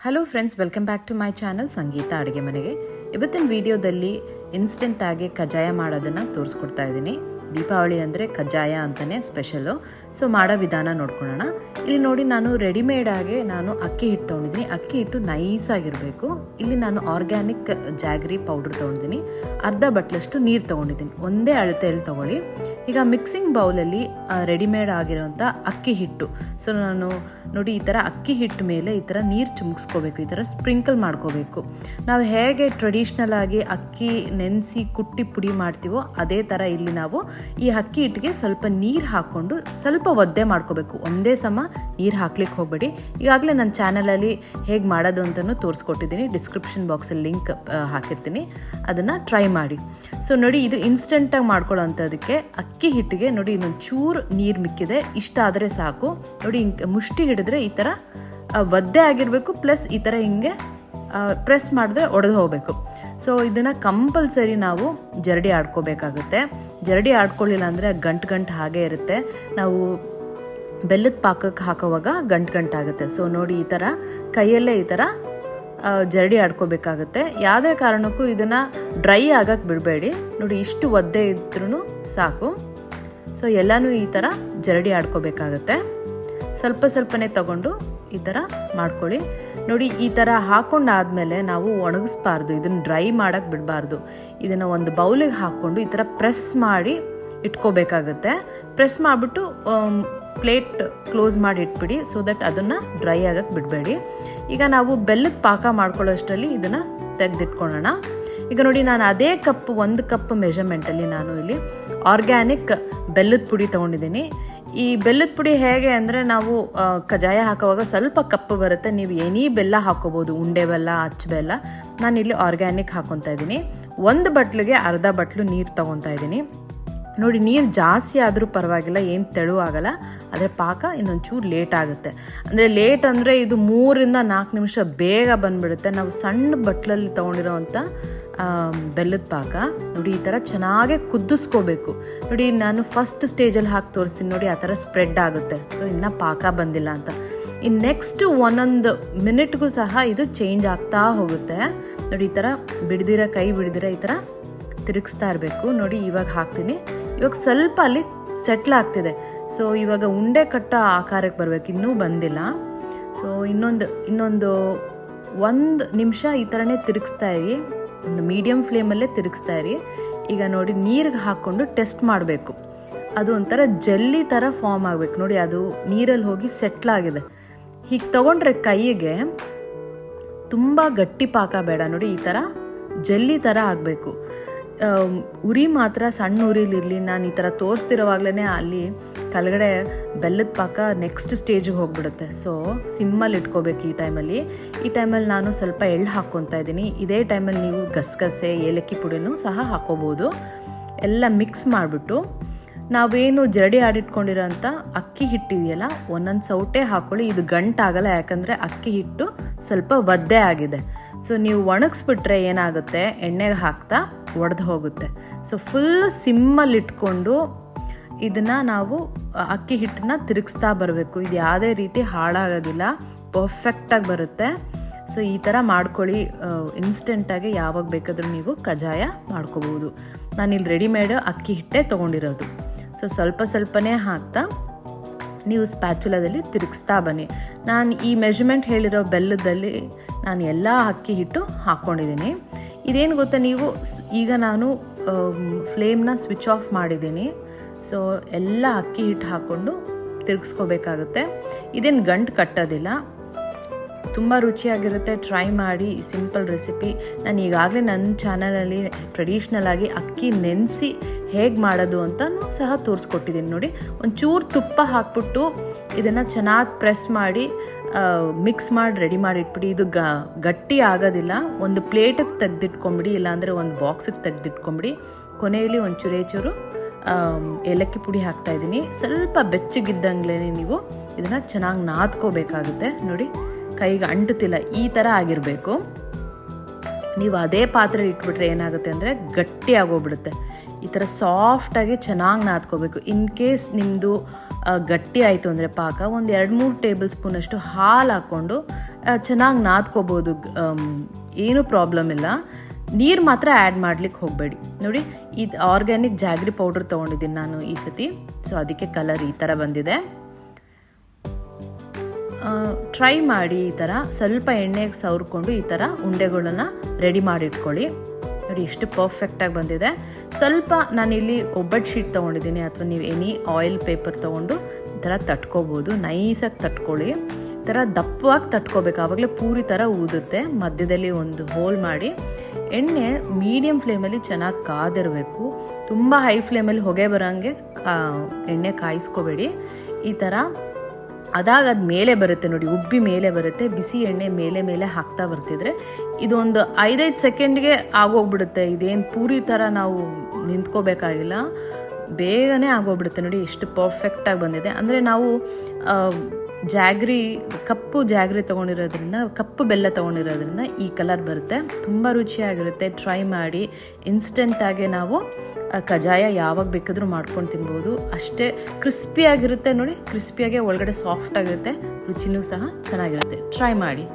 Hello friends, welcome back to my channel Sangeetha ಅಡುಗೆ ಮನೆಗೆ. ಇವತ್ತಿನ ವಿಡಿಯೋದಲ್ಲಿ ಇನ್ಸ್ಟೆಂಟಾಗಿ ಕಜ್ಜಾಯ ಮಾಡೋದನ್ನು ತೋರಿಸ್ಕೊಡ್ತಾ ಇದ್ದೀನಿ. ದೀಪಾವಳಿ ಅಂದರೆ ಕಜ್ಜಾಯ ಅಂತಲೇ ಸ್ಪೆಷಲು. ಸೊ ಮಾಡೋ ವಿಧಾನ ನೋಡ್ಕೊಳ್ಳೋಣ. ಇಲ್ಲಿ ನೋಡಿ, ನಾನು ರೆಡಿಮೇಡಾಗಿ ಅಕ್ಕಿ ಹಿಟ್ಟು ತೊಗೊಂಡಿದ್ದೀನಿ. ಅಕ್ಕಿ ಹಿಟ್ಟು ನೈಸಾಗಿರಬೇಕು. ಇಲ್ಲಿ ನಾನು ಆರ್ಗ್ಯಾನಿಕ್ ಜಾಗ್ರಿ ಪೌಡ್ರ್ ತೊಗೊಂಡಿದ್ದೀನಿ. ಅರ್ಧ ಬಟ್ಲಷ್ಟು ನೀರು ತೊಗೊಂಡಿದ್ದೀನಿ. ಒಂದೇ ಅಳತೆಯಲ್ಲಿ ತೊಗೊಳ್ಳಿ. ಈಗ ಮಿಕ್ಸಿಂಗ್ ಬೌಲಲ್ಲಿ ರೆಡಿಮೇಡ್ ಆಗಿರೋಂಥ ಅಕ್ಕಿ ಹಿಟ್ಟು. ಸೊ ನಾನು ನೋಡಿ, ಈ ಥರ ಅಕ್ಕಿ ಹಿಟ್ಟು ಮೇಲೆ ಈ ಥರ ನೀರು ಚುಮ್ಸ್ಕೋಬೇಕು, ಈ ಥರ ಸ್ಪ್ರಿಂಕಲ್ ಮಾಡ್ಕೋಬೇಕು. ನಾವು ಹೇಗೆ ಟ್ರೆಡಿಷ್ನಲ್ ಆಗಿ ಅಕ್ಕಿ ನೆನೆಸಿ ಕುಟ್ಟಿ ಪುಡಿ ಮಾಡ್ತೀವೋ ಅದೇ ಥರ ಇಲ್ಲಿ ನಾವು ಈ ಅಕ್ಕಿ ಹಿಟ್ಟಿಗೆ ಸ್ವಲ್ಪ ನೀರು ಹಾಕ್ಕೊಂಡು ಸ್ವಲ್ಪ ಒದ್ದೆ ಮಾಡ್ಕೋಬೇಕು. ಒಂದೇ ಸಮ ನೀರು ಹಾಕ್ಲಿಕ್ಕೆ ಹೋಗಬೇಡಿ. ಈಗಾಗಲೇ ನನ್ನ ಚಾನಲಲ್ಲಿ ಹೇಗೆ ಮಾಡೋದು ಅಂತಲೂ ತೋರಿಸ್ಕೊಟ್ಟಿದ್ದೀನಿ. ಡಿಸ್ಕ್ರಿಪ್ಷನ್ ಬಾಕ್ಸಲ್ಲಿ ಲಿಂಕ್ ಹಾಕಿರ್ತೀನಿ, ಅದನ್ನು ಟ್ರೈ ಮಾಡಿ. ಸೊ ನೋಡಿ, ಇದು ಇನ್ಸ್ಟೆಂಟಾಗಿ ಮಾಡ್ಕೊಳ್ಳೋ ಅಂಥದಕ್ಕೆ ಅಕ್ಕಿ ಹಿಟ್ಟಿಗೆ ನೋಡಿ ಇನ್ನೊಂದು ಚೂರು ನೀರು ಮಿಕ್ಕಿದೆ. ಇಷ್ಟ ಆದರೆ ಸಾಕು. ನೋಡಿ, ಹಿಂಗೆ ಮುಷ್ಟಿ ಹಿಡಿದ್ರೆ ಈ ಥರ ಒದ್ದೆ ಆಗಿರಬೇಕು. ಪ್ಲಸ್ ಈ ಥರ ಹಿಂಗೆ ಪ್ರೆಸ್ ಮಾಡಿದ್ರೆ ಒಡೆದು ಹೋಗಬೇಕು. ಸೊ ಇದನ್ನು ಕಂಪಲ್ಸರಿ ನಾವು ಜರಡಿ ಆಡ್ಕೋಬೇಕಾಗುತ್ತೆ. ಜರಡಿ ಆಡ್ಕೊಳ್ಳಿಲ್ಲ ಅಂದರೆ ಗಂಟು ಹಾಗೇ ಇರುತ್ತೆ. ನಾವು ಬೆಲ್ಲದ ಪಾಕಕ್ಕೆ ಹಾಕೋವಾಗ ಗಂಟಾಗುತ್ತೆ. ಸೊ ನೋಡಿ, ಈ ಥರ ಕೈಯಲ್ಲೇ ಈ ಥರ ಜರಡಿ ಆಡ್ಕೋಬೇಕಾಗುತ್ತೆ. ಯಾವುದೇ ಕಾರಣಕ್ಕೂ ಇದನ್ನು ಡ್ರೈ ಆಗಕ್ಕೆ ಬಿಡಬೇಡಿ. ನೋಡಿ, ಇಷ್ಟು ಒದ್ದೆ ಇದ್ರೂ ಸಾಕು. ಸೊ ಎಲ್ಲನೂ ಈ ಥರ ಜರಡಿ ಆಡ್ಕೋಬೇಕಾಗತ್ತೆ. ಸ್ವಲ್ಪನೇ ತಗೊಂಡು ಈ ಥರ ಮಾಡ್ಕೊಳ್ಳಿ. ನೋಡಿ, ಈ ಥರ ಹಾಕೊಂಡಾದ್ಮೇಲೆ ನಾವು ಒಣಗಿಸ್ಬಾರ್ದು. ಇದನ್ನು ಡ್ರೈ ಮಾಡೋಕ್ಕೆ ಬಿಡಬಾರ್ದು. ಇದನ್ನು ಒಂದು ಬೌಲಿಗೆ ಹಾಕ್ಕೊಂಡು ಈ ಥರ ಪ್ರೆಸ್ ಮಾಡಿ ಇಟ್ಕೋಬೇಕಾಗತ್ತೆ. ಪ್ರೆಸ್ ಮಾಡಿಬಿಟ್ಟು ಪ್ಲೇಟ್ ಕ್ಲೋಸ್ ಮಾಡಿ ಇಟ್ಬಿಡಿ. ಸೊ ದಟ್ ಅದನ್ನು ಡ್ರೈ ಆಗಕ್ಕೆ ಬಿಡಬೇಡಿ. ಈಗ ನಾವು ಬೆಲ್ಲದ ಪಾಕ ಮಾಡ್ಕೊಳ್ಳೋಷ್ಟರಲ್ಲಿ ಇದನ್ನು ತೆಗೆದಿಟ್ಕೊಳ್ಳೋಣ. ಈಗ ನೋಡಿ, ನಾನು ಅದೇ ಒಂದು ಕಪ್ ಮೆಷರ್ಮೆಂಟಲ್ಲಿ ನಾನು ಇಲ್ಲಿ ಆರ್ಗ್ಯಾನಿಕ್ ಬೆಲ್ಲದ ಪುಡಿ ತೊಗೊಂಡಿದ್ದೀನಿ. ಈ ಬೆಲ್ಲದ ಪುಡಿ ಹೇಗೆ ಅಂದರೆ, ನಾವು ಕಜ್ಜಾಯ ಹಾಕೋವಾಗ ಸ್ವಲ್ಪ ಕಪ್ಪು ಬರುತ್ತೆ. ನೀವು ಏನೇ ಬೆಲ್ಲ ಹಾಕೋಬೋದು, ಉಂಡೆ ಬೆಲ್ಲ, ಅಚ್ಚ ಬೆಲ್ಲ. ನಾನಿಲ್ಲಿ ಆರ್ಗ್ಯಾನಿಕ್ ಹಾಕೊತಾ ಇದ್ದೀನಿ. ಒಂದು ಬಟ್ಲಿಗೆ ಅರ್ಧ ಬಟ್ಲು ನೀರು ತೊಗೊತಾ ಇದ್ದೀನಿ. ನೋಡಿ, ನೀರು ಜಾಸ್ತಿ ಆದರೂ ಪರವಾಗಿಲ್ಲ, ಏನು ತೆಳು ಆಗಲ್ಲ. ಆದರೆ ಪಾಕ ಇನ್ನೊಂಚೂರು ಲೇಟ್ ಆಗುತ್ತೆ. ಅಂದರೆ ಲೇಟ್ ಅಂದರೆ ಇದು 3 ರಿಂದ 4 ನಿಮಿಷ ಬೇಗ ಬಂದುಬಿಡುತ್ತೆ. ನಾವು ಸಣ್ಣ ಬಟ್ಲಲ್ಲಿ ತೊಗೊಂಡಿರೋವಂಥ ಬೆಲ್ಲದ ಪಾಕ ನೋಡಿ, ಈ ಥರ ಚೆನ್ನಾಗಿ ಕುದಿಸ್ಕೋಬೇಕು. ನೋಡಿ, ನಾನು ಫಸ್ಟ್ ಸ್ಟೇಜಲ್ಲಿ ಹಾಕಿ ತೋರಿಸ್ತೀನಿ. ನೋಡಿ, ಆ ಥರ ಸ್ಪ್ರೆಡ್ ಆಗುತ್ತೆ. ಸೊ ಇನ್ನೂ ಪಾಕ ಬಂದಿಲ್ಲ ಅಂತ. ಇನ್ನು ನೆಕ್ಸ್ಟ್ ಒಂದೊಂದು ಮಿನಿಟ್ಗೂ ಸಹ ಇದು ಚೇಂಜ್ ಆಗ್ತಾ ಹೋಗುತ್ತೆ. ನೋಡಿ, ಈ ಥರ ಕೈ ಬಿಡ್ದಿರ ಈ ಥರ ತಿರುಗಿಸ್ತಾ ಇರಬೇಕು. ನೋಡಿ, ಇವಾಗ ಹಾಕ್ತೀನಿ. ಇವಾಗ ಸ್ವಲ್ಪ ಅಲ್ಲಿ ಸೆಟ್ಲ್ ಆಗ್ತಿದೆ. ಸೊ ಇವಾಗ ಉಂಡೆ ಕಟ್ಟೋ ಆಕಾರಕ್ಕೆ ಬರಬೇಕು. ಇನ್ನೂ ಬಂದಿಲ್ಲ. ಸೊ ಇನ್ನೊಂದು 1 ನಿಮಿಷ ಈ ಥರನೇ ತಿರುಗಿಸ್ತಾ ಇರಿ. ಒಂದು ಮೀಡಿಯಮ್ ಫ್ಲೇಮಲ್ಲೇ ತಿರುಗಿಸ್ತಾ ಇರಿ. ಈಗ ನೋಡಿ, ನೀರಿಗೆ ಹಾಕ್ಕೊಂಡು ಟೆಸ್ಟ್ ಮಾಡಬೇಕು. ಅದು ಒಂಥರ ಜಲ್ಲಿ ಥರ ಫಾರ್ಮ್ ಆಗಬೇಕು. ನೋಡಿ, ಅದು ನೀರಲ್ಲಿ ಹೋಗಿ ಸೆಟ್ಲಾಗಿದೆ. ಹೀಗೆ ತೊಗೊಂಡ್ರೆ ಕೈಗೆ ತುಂಬ ಗಟ್ಟಿ ಪಾಕ ಬೇಡ. ನೋಡಿ, ಈ ಥರ ಜಲ್ಲಿ ಥರ ಆಗಬೇಕು. ಉರಿ ಮಾತ್ರ ಸಣ್ಣ ಉರಿಲಿರಲಿ. ನಾನು ಈ ಥರ ತೋರಿಸ್ತಿರೋವಾಗಲೇ ಅಲ್ಲಿ ಕೆಳಗಡೆ ಬೆಲ್ಲದ ಪಾಕ ನೆಕ್ಸ್ಟ್ ಸ್ಟೇಜಿಗೆ ಹೋಗ್ಬಿಡುತ್ತೆ. ಸೊ ಸಿಮ್ಮಲ್ಲಿ ಇಟ್ಕೋಬೇಕು ಈ ಟೈಮಲ್ಲಿ ನಾನು ಸ್ವಲ್ಪ ಎಳ್ಳು ಹಾಕ್ಕೊತಾ ಇದ್ದೀನಿ. ಇದೇ ಟೈಮಲ್ಲಿ ನೀವು ಗಸಗಸೆ, ಏಲಕ್ಕಿ ಪುಡಿನೂ ಸಹ ಹಾಕೋಬೋದು. ಎಲ್ಲ ಮಿಕ್ಸ್ ಮಾಡಿಬಿಟ್ಟು ನಾವೇನು ಜರಡಿ ಆಡಿಟ್ಕೊಂಡಿರೋಂಥ ಅಕ್ಕಿ ಹಿಟ್ಟಿದೆಯಲ್ಲ, ಒಂದೊಂದು ಸೌಟೆ ಹಾಕ್ಕೊಳ್ಳಿ. ಇದು ಗಂಟಾಗಲ್ಲ, ಯಾಕಂದರೆ ಅಕ್ಕಿ ಹಿಟ್ಟು ಸ್ವಲ್ಪ ಒದ್ದೆ ಆಗಿದೆ. ಸೊ ನೀವು ಒಣಗಿಸ್ಬಿಟ್ರೆ ಏನಾಗುತ್ತೆ, ಎಣ್ಣೆಗೆ ಹಾಕ್ತಾ ಒಡೆದು ಹೋಗುತ್ತೆ. ಸೊ ಫುಲ್ ಸಿಮ್ಮಲ್ಲಿ ಇಟ್ಕೊಂಡು ಇದನ್ನು ನಾವು ಅಕ್ಕಿ ಹಿಟ್ಟನ್ನ ತಿರುಗಿಸ್ತಾ ಬರಬೇಕು. ಇದು ಯಾವುದೇ ರೀತಿ ಹಾಳಾಗೋದಿಲ್ಲ, ಪರ್ಫೆಕ್ಟಾಗಿ ಬರುತ್ತೆ. ಸೊ ಈ ಥರ ಮಾಡ್ಕೊಳ್ಳಿ. ಇನ್ಸ್ಟೆಂಟಾಗಿ ಯಾವಾಗ ಬೇಕಾದರೂ ನೀವು ಕಜ್ಜಾಯ ಮಾಡ್ಕೋಬೋದು. ನಾನಿಲ್ಲಿ ರೆಡಿಮೇಡ್ ಅಕ್ಕಿ ಹಿಟ್ಟೆ ತೊಗೊಂಡಿರೋದು. ಸೊ ಸ್ವಲ್ಪನೇ ಹಾಕ್ತಾ ನೀವು ಸ್ಪ್ಯಾಚುಲಾದಲ್ಲಿ ತಿರುಗಿಸ್ತಾ ಬನ್ನಿ. ನಾನು ಈ ಮೆಜರ್ಮೆಂಟ್ ಹೇಳಿರೋ ಬೆಲ್ಲದಲ್ಲಿ ನಾನು ಎಲ್ಲ ಅಕ್ಕಿ ಹಿಟ್ಟು ಹಾಕ್ಕೊಂಡಿದ್ದೀನಿ. ಇದೇನು ಗೊತ್ತಾ, ನೀವು ಈಗ ನಾನು ಫ್ಲೇಮ್ನ ಸ್ವಿಚ್ ಆಫ್ ಮಾಡಿದ್ದೀನಿ. ಸೊ ಎಲ್ಲ ಅಕ್ಕಿ ಹಿಟ್ಟು ಹಾಕ್ಕೊಂಡು ತಿರುಗಿಸ್ಕೋಬೇಕಾಗುತ್ತೆ. ಇದೇನು ಗಂಟು ಕಟ್ಟೋದಿಲ್ಲ, ತುಂಬ ರುಚಿಯಾಗಿರುತ್ತೆ. ಟ್ರೈ ಮಾಡಿ, ಸಿಂಪಲ್ ರೆಸಿಪಿ. ನಾನು ಈಗಾಗಲೇ ನನ್ನ ಚಾನಲಲ್ಲಿ ಟ್ರೆಡಿಷ್ನಲ್ ಆಗಿ ಅಕ್ಕಿ ನೆನೆಸಿ ಹೇಗೆ ಮಾಡೋದು ಅಂತಲೂ ಸಹ ತೋರಿಸ್ಕೊಟ್ಟಿದ್ದೀನಿ. ನೋಡಿ, ಒಂಚೂರು ತುಪ್ಪ ಹಾಕ್ಬಿಟ್ಟು ಇದನ್ನು ಚೆನ್ನಾಗಿ ಪ್ರೆಸ್ ಮಾಡಿ ಮಿಕ್ಸ್ ಮಾಡಿ ರೆಡಿ ಮಾಡಿ ಇಟ್ಬಿಡಿ. ಇದು ಗಟ್ಟಿ ಆಗೋದಿಲ್ಲ. ಒಂದು ಪ್ಲೇಟಿಗೆ ತೆಗೆದಿಟ್ಕೊಂಬಿಡಿ, ಇಲ್ಲಾಂದರೆ ಒಂದು ಬಾಕ್ಸಿಗೆ ತೆಗೆದಿಟ್ಕೊಂಬಿಡಿ. ಕೊನೆಯಲ್ಲಿ ಒಂಚೂರು ಏಲಕ್ಕಿ ಪುಡಿ ಹಾಕ್ತಾಯಿದ್ದೀನಿ. ಸ್ವಲ್ಪ ಬೆಚ್ಚಗಿದ್ದಂಗ್ಲೇ ನೀವು ಇದನ್ನು ಚೆನ್ನಾಗಿ ನಾದ್ಕೋಬೇಕಾಗುತ್ತೆ. ನೋಡಿ, ಕೈಗೆ ಅಂಟುತ್ತಿಲ್ಲ, ಈ ಥರ ಆಗಿರಬೇಕು. ನೀವು ಅದೇ ಪಾತ್ರೆ ಇಟ್ಬಿಟ್ರೆ ಏನಾಗುತ್ತೆ ಅಂದರೆ ಗಟ್ಟಿ ಆಗೋಗ್ಬಿಡುತ್ತೆ. ಈ ಥರ ಸಾಫ್ಟಾಗಿ ಚೆನ್ನಾಗಿ ನಾದ್ಕೋಬೇಕು. ಇನ್ ಕೇಸ್ ನಿಮ್ಮದು ಗಟ್ಟಿ ಆಯಿತು ಅಂದರೆ ಪಾಕ, ಒಂದು 2-3 ಟೇಬಲ್ ಸ್ಪೂನಷ್ಟು ಹಾಲು ಹಾಕ್ಕೊಂಡು ಚೆನ್ನಾಗಿ ನಾದ್ಕೋಬೋದು, ಏನೂ ಪ್ರಾಬ್ಲಮ್ ಇಲ್ಲ. ನೀರು ಮಾತ್ರ ಆ್ಯಡ್ ಮಾಡ್ಲಿಕ್ಕೆ ಹೋಗಬೇಡಿ. ನೋಡಿ, ಇದು ಆರ್ಗ್ಯಾನಿಕ್ ಜಾಗ್ರಿ ಪೌಡ್ರ್ ತೊಗೊಂಡಿದ್ದೀನಿ ನಾನು ಈ ಸತಿ. ಸೊ ಅದಕ್ಕೆ ಕಲರ್ ಈ ಥರ ಬಂದಿದೆ. ಟ್ರೈ ಮಾಡಿ ಈ ಥರ ಸ್ವಲ್ಪ ಎಣ್ಣೆಗೆ ಸವರ್ಕೊಂಡು ಈ ಥರ ಉಂಡೆಗಳನ್ನು ರೆಡಿ ಮಾಡಿಟ್ಕೊಳ್ಳಿ. ನೋಡಿ ಎಷ್ಟು ಪರ್ಫೆಕ್ಟಾಗಿ ಬಂದಿದೆ. ಸ್ವಲ್ಪ ನಾನಿಲ್ಲಿ ಒಬ್ಬಟ್ಟು ಶೀಟ್ ತೊಗೊಂಡಿದ್ದೀನಿ, ಅಥವಾ ನೀವು ಎನಿ ಆಯಿಲ್ ಪೇಪರ್ ತೊಗೊಂಡು ಈ ಥರ ತಟ್ಕೋಬೋದು. ನೈಸಾಗಿ ತಟ್ಕೊಳ್ಳಿ. ಈ ಥರ ದಪ್ಪವಾಗಿ ತಟ್ಕೋಬೇಕು, ಆವಾಗಲೇ ಪೂರಿ ಥರ ಊದುತ್ತೆ. ಮಧ್ಯದಲ್ಲಿ ಒಂದು ಹೋಲ್ ಮಾಡಿ ಎಣ್ಣೆ ಮೀಡಿಯಮ್ ಫ್ಲೇಮಲ್ಲಿ ಚೆನ್ನಾಗಿ ಕಾದಿರಬೇಕು. ತುಂಬ ಹೈ ಫ್ಲೇಮಲ್ಲಿ ಹೊಗೆ ಬರೋಂಗೆ ಎಣ್ಣೆ ಕಾಯಿಸ್ಕೋಬೇಡಿ. ಈ ಥರ ಅದಾಗ ಅದು ಮೇಲೆ ಬರುತ್ತೆ ನೋಡಿ, ಉಬ್ಬಿ ಮೇಲೆ ಬರುತ್ತೆ. ಬಿಸಿ ಎಣ್ಣೆ ಮೇಲೆ ಮೇಲೆ ಹಾಕ್ತಾ ಬರ್ತಿದ್ರೆ ಇದೊಂದು 5-5 ಸೆಕೆಂಡ್ಗೆ ಆಗೋಗ್ಬಿಡುತ್ತೆ. ಇದೇನು ಪೂರಿ ಥರ ನಾವು ನಿಂತ್ಕೋಬೇಕಾಗಿಲ್ಲ, ಬೇಗನೆ ಆಗೋಗ್ಬಿಡುತ್ತೆ. ನೋಡಿ ಎಷ್ಟು ಪರ್ಫೆಕ್ಟಾಗಿ ಬಂದಿದೆ. ಅಂದರೆ ನಾವು ಕಪ್ಪು ಜಾಗ್ರಿ ತೊಗೊಂಡಿರೋದ್ರಿಂದ, ಕಪ್ಪು ಬೆಲ್ಲ ತೊಗೊಂಡಿರೋದ್ರಿಂದ ಈ ಕಲರ್ ಬರುತ್ತೆ. ತುಂಬ ರುಚಿಯಾಗಿರುತ್ತೆ. ಟ್ರೈ ಮಾಡಿ. ಇನ್ಸ್ಟೆಂಟಾಗಿ ನಾವು ಕಜ್ಜಾಯ ಯಾವಾಗ ಬೇಕಾದರೂ ಮಾಡ್ಕೊಂಡು ತಿನ್ಬೋದು. ಅಷ್ಟೇ ಕ್ರಿಸ್ಪಿಯಾಗಿರುತ್ತೆ ನೋಡಿ, ಕ್ರಿಸ್ಪಿಯಾಗಿ ಒಳಗಡೆ ಸಾಫ್ಟ್ ಆಗಿರುತ್ತೆ. ರುಚಿನೂ ಸಹ ಚೆನ್ನಾಗಿರುತ್ತೆ. ಟ್ರೈ ಮಾಡಿ.